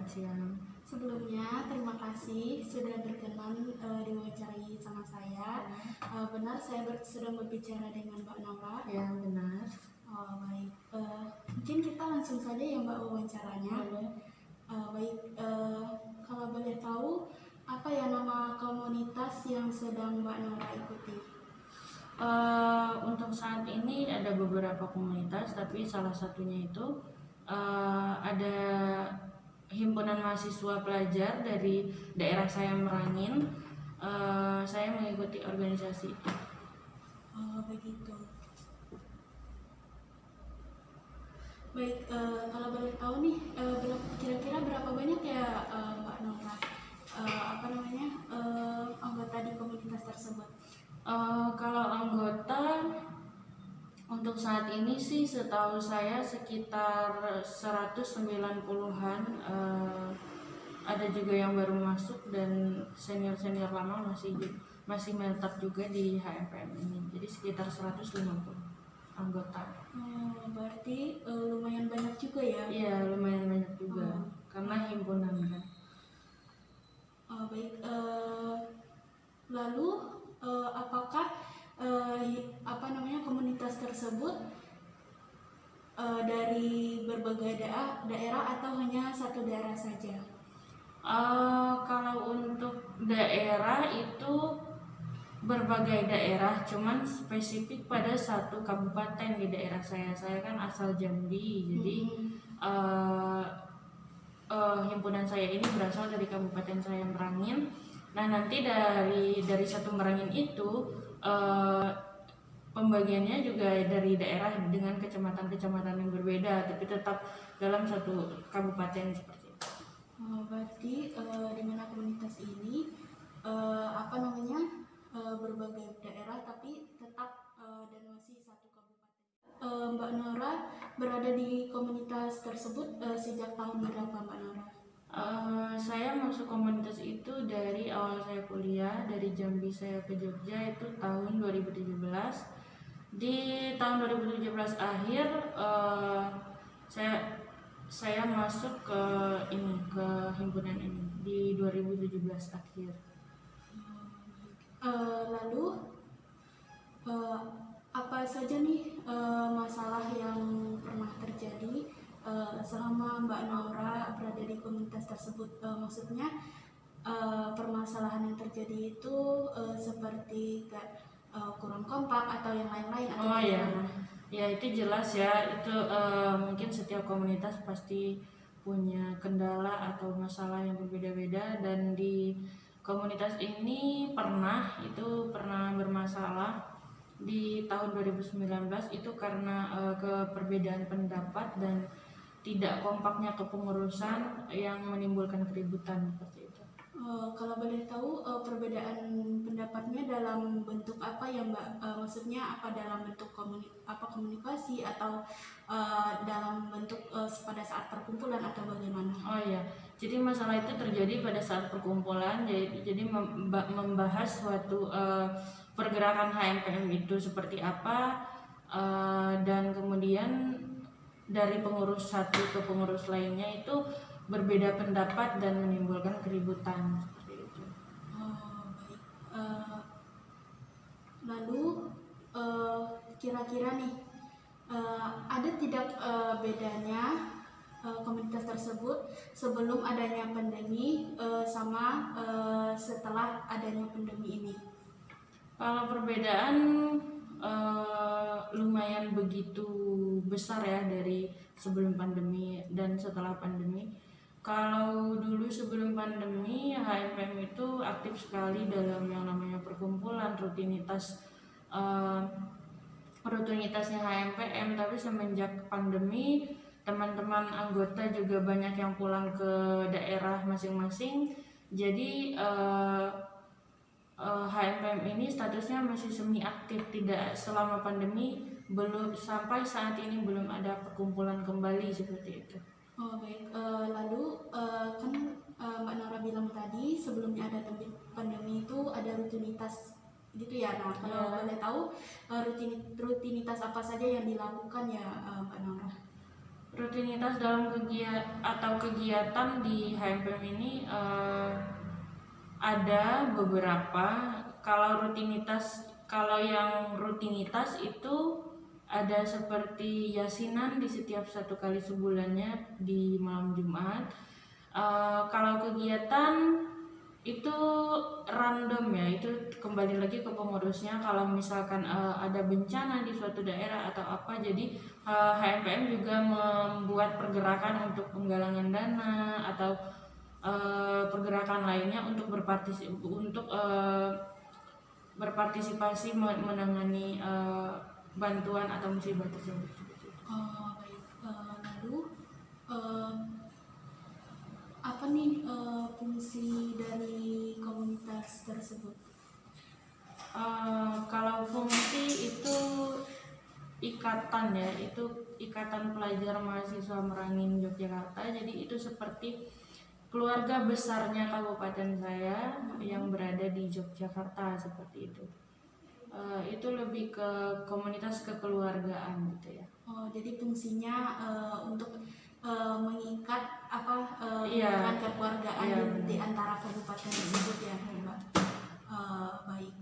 selamat siang. Sebelumnya, terima kasih sudah berkenan diwawancarai sama saya. Benar saya sedang berbicara dengan Mbak Nora? Ya, benar. Oh, baik. Mungkin kita langsung saja ya Mbak wawancaranya. Baik, kalau boleh tahu apa ya nama komunitas yang sedang Mbak Nora ikuti? Untuk saat ini ada beberapa komunitas, tapi salah satunya itu ada himpunan mahasiswa pelajar dari daerah saya Merangin. Saya mengikuti organisasi itu. Oh, begitu. Baik, kalau boleh tahu nih, kira-kira berapa banyak ya Mbak Nora anggota di komunitas tersebut? Kalau anggota untuk saat ini sih setahu saya sekitar 190-an. Ada juga yang baru masuk dan senior-senior lama masih menetap juga di HMPM ini. Jadi sekitar 150 anggota. Berarti lumayan banyak juga ya? Iya, lumayan banyak juga. Karena himpunan kan. Baik, lalu apakah komunitas tersebut dari berbagai daerah atau hanya satu daerah saja? Kalau untuk daerah itu berbagai daerah, cuman spesifik pada satu kabupaten di daerah saya. Saya kan asal Jambi, jadi himpunan saya ini berasal dari kabupaten saya Merangin. Nah, nanti dari satu Merangin itu pembagiannya juga dari daerah dengan kecamatan-kecamatan yang berbeda, tapi tetap dalam satu kabupaten seperti itu. Berarti dengan komunitas ini berbagai daerah tapi tetap dan masih satu kabupaten. Mbak Nora berada di komunitas tersebut sejak tahun berapa Mbak Nora? Saya masuk komunitas itu dari awal saya kuliah, dari Jambi saya ke Jogja itu tahun 2017. Di tahun 2017 akhir saya masuk ke himpunan ini di 2017 akhir. Lalu apa saja nih masalah yang pernah terjadi selama Mbak Nora berada di komunitas tersebut? Maksudnya permasalahan yang terjadi itu seperti kurang kompak atau yang lain-lain? Oh ya, ya itu jelas ya, itu mungkin setiap komunitas pasti punya kendala atau masalah yang berbeda-beda, dan di komunitas ini pernah bermasalah di tahun 2019 itu karena keperbedaan pendapat dan tidak kompaknya kepengurusan yang menimbulkan keributan seperti itu. Kalau boleh tahu perbedaan pendapatnya dalam bentuk apa ya Mbak? Maksudnya apa dalam bentuk komunikasi atau dalam bentuk pada saat perkumpulan atau bagaimana? Oh iya, jadi masalah itu terjadi pada saat perkumpulan. Jadi membahas suatu pergerakan HMPM itu seperti apa, dan kemudian dari pengurus satu ke pengurus lainnya itu berbeda pendapat dan menimbulkan keributan seperti itu. Baik. Lalu kira-kira nih ada tidak bedanya komunitas tersebut sebelum adanya pandemi sama setelah adanya pandemi ini? Kalau perbedaan lumayan begitu besar ya dari sebelum pandemi dan setelah pandemi. Kalau dulu sebelum pandemi HMPM itu aktif sekali dalam yang namanya perkumpulan, rutinitasnya HMPM, tapi semenjak pandemi teman-teman anggota juga banyak yang pulang ke daerah masing-masing. Jadi HMPM ini statusnya masih semi aktif, tidak selama pandemi, belum sampai saat ini belum ada perkumpulan kembali seperti itu. Oh baik, lalu kan Mbak Nora bilang tadi sebelumnya ada pandemi itu ada rutinitas gitu ya. Nah kalau boleh tahu rutinitas apa saja yang dilakukan ya Mbak Nora? Rutinitas dalam kegiatan di HMPM ini ada beberapa. Kalau yang rutinitas itu ada seperti yasinan di setiap 1 kali sebulannya di malam Jumat. Kalau kegiatan itu random ya, itu kembali lagi ke pengurusnya. Kalau misalkan ada bencana di suatu daerah atau apa, jadi HMPM juga membuat pergerakan untuk penggalangan dana atau pergerakan lainnya untuk berpartisipasi menangani bantuan atau musibah tersebut. Oh, baik. Lalu apa nih fungsi dari komunitas tersebut? Kalau fungsi itu ikatan ya, itu Ikatan Pelajar Mahasiswa Merangin Yogyakarta. Jadi itu seperti keluarga besarnya kabupaten saya yang berada di Yogyakarta, seperti itu. Itu lebih ke komunitas kekeluargaan gitu ya. Oh, jadi fungsinya untuk mengikat Iya. mengikat kekeluargaan Iya, di benar. antara kabupaten tersebut ya, Mbak. Baik.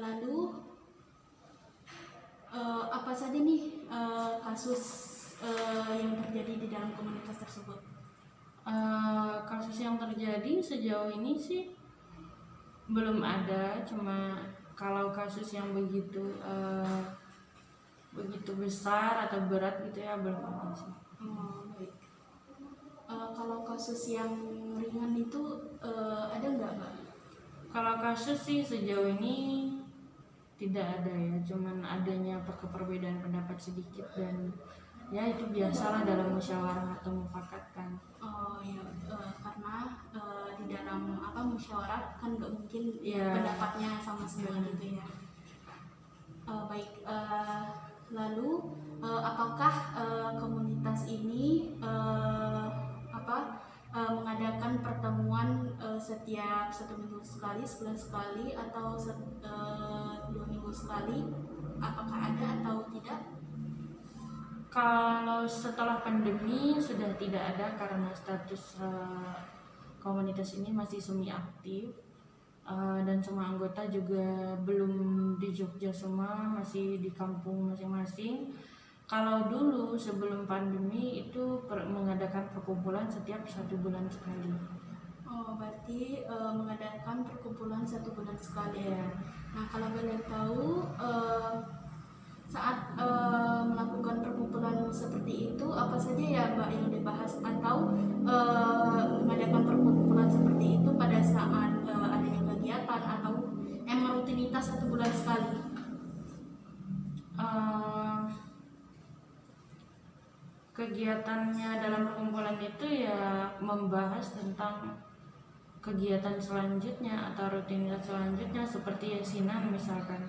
Lalu apa saja nih kasus yang terjadi di dalam komunitas tersebut? Kasus yang terjadi sejauh ini sih belum ada, cuma kalau kasus yang begitu besar atau berat gitu ya belum ada sih. Baik. Kalau kasus yang ringan itu ada nggak, Mbak? Kalau kasus sih sejauh ini tidak ada ya, cuman adanya perbedaan pendapat sedikit, dan ya itu biasalah dalam musyawarah atau mufakat kan. Oh ya, karena di dalam musyawarah kan nggak mungkin Iya. pendapatnya sama semua gitu ya. Baik. Lalu apakah komunitas ini mengadakan pertemuan setiap 1 minggu sekali, sebulan sekali, atau 2 minggu sekali? Apakah ada atau tidak? Kalau setelah pandemi sudah tidak ada karena status komunitas ini masih semi aktif, dan semua anggota juga belum di Jogja semua, masih di kampung masing-masing. Kalau dulu sebelum pandemi itu mengadakan perkumpulan setiap 1 bulan sekali. Oh, berarti mengadakan perkumpulan 1 bulan sekali. Ya. Nah, kalau boleh tahu saat melakukan perkumpulan seperti itu apa saja ya, Mbak, yang dibahas, atau mengadakan perkumpulan seperti itu pada saat adanya kegiatan atau emang rutinitas 1 bulan sekali? Kegiatannya dalam perkumpulan itu ya membahas tentang kegiatan selanjutnya atau rutinitas selanjutnya, seperti yasinan misalkan.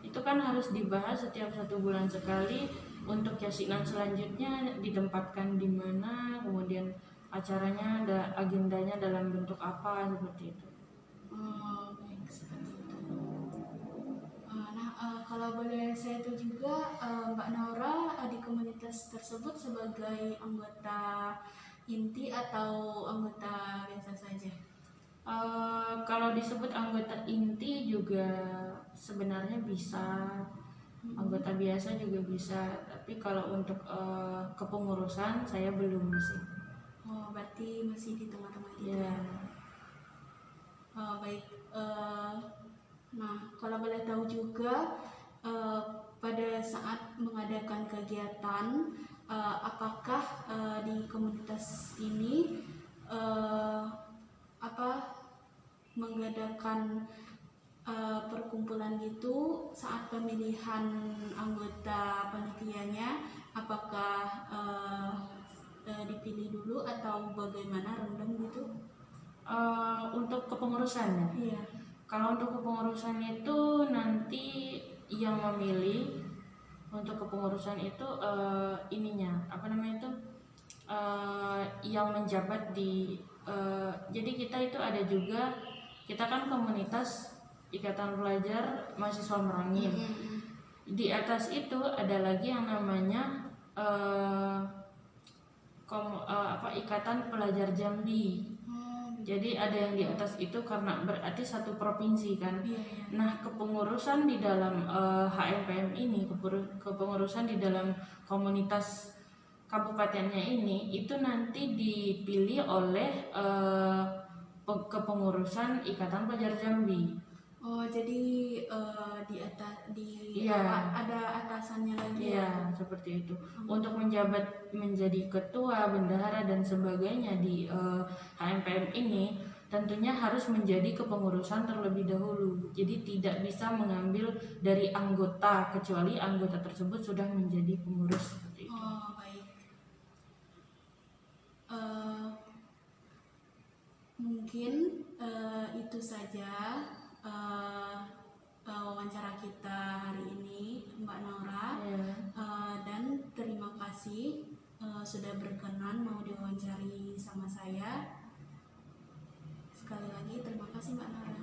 Itu kan harus dibahas setiap 1 bulan sekali. Untuk yasinan selanjutnya ditempatkan di mana, kemudian acaranya agendanya dalam bentuk apa, seperti itu. Baik, seperti itu. Kalau boleh saya tahu juga, Mbak Naura di komunitas tersebut sebagai anggota inti atau anggota biasa saja? Kalau disebut anggota inti juga sebenarnya bisa, anggota biasa juga bisa, tapi kalau untuk kepengurusan saya belum sih. Oh, berarti masih di tengah-tengah gitu Ya. Baik. Nah, kalau boleh tahu juga pada saat mengadakan kegiatan, apakah di komunitas ini mengadakan perkumpulan gitu saat pemilihan anggota panitianya, apakah dipilih dulu atau bagaimana, random gitu? Untuk kepengurusannya, Iya. kalau untuk kepengurusan itu nanti yang memilih untuk kepengurusan itu yang menjabat di jadi kita itu ada juga, kita kan komunitas Ikatan Pelajar Mahasiswa Merangin. Di atas itu ada lagi yang namanya eh, Ikatan Pelajar Jambi. Jadi ada yang di atas itu karena berarti satu provinsi kan. Iya, iya. Nah, kepengurusan di dalam HMPM ini, kepengurusan di dalam komunitas kabupatennya ini itu nanti dipilih oleh kepengurusan Ikatan Pelajar Jambi. Oh, jadi di atas Iya. ada atasannya lagi ya? Iya, seperti itu. Untuk menjabat menjadi ketua, bendahara dan sebagainya di HMPM ini tentunya harus menjadi kepengurusan terlebih dahulu. Jadi tidak bisa mengambil dari anggota kecuali anggota tersebut sudah menjadi pengurus seperti itu. Oh, baik. Mungkin itu saja wawancara kita hari ini, Mbak Naura. Iya. Dan terima kasih sudah berkenan mau diwawancari sama saya. Sekali lagi terima kasih Mbak Naura.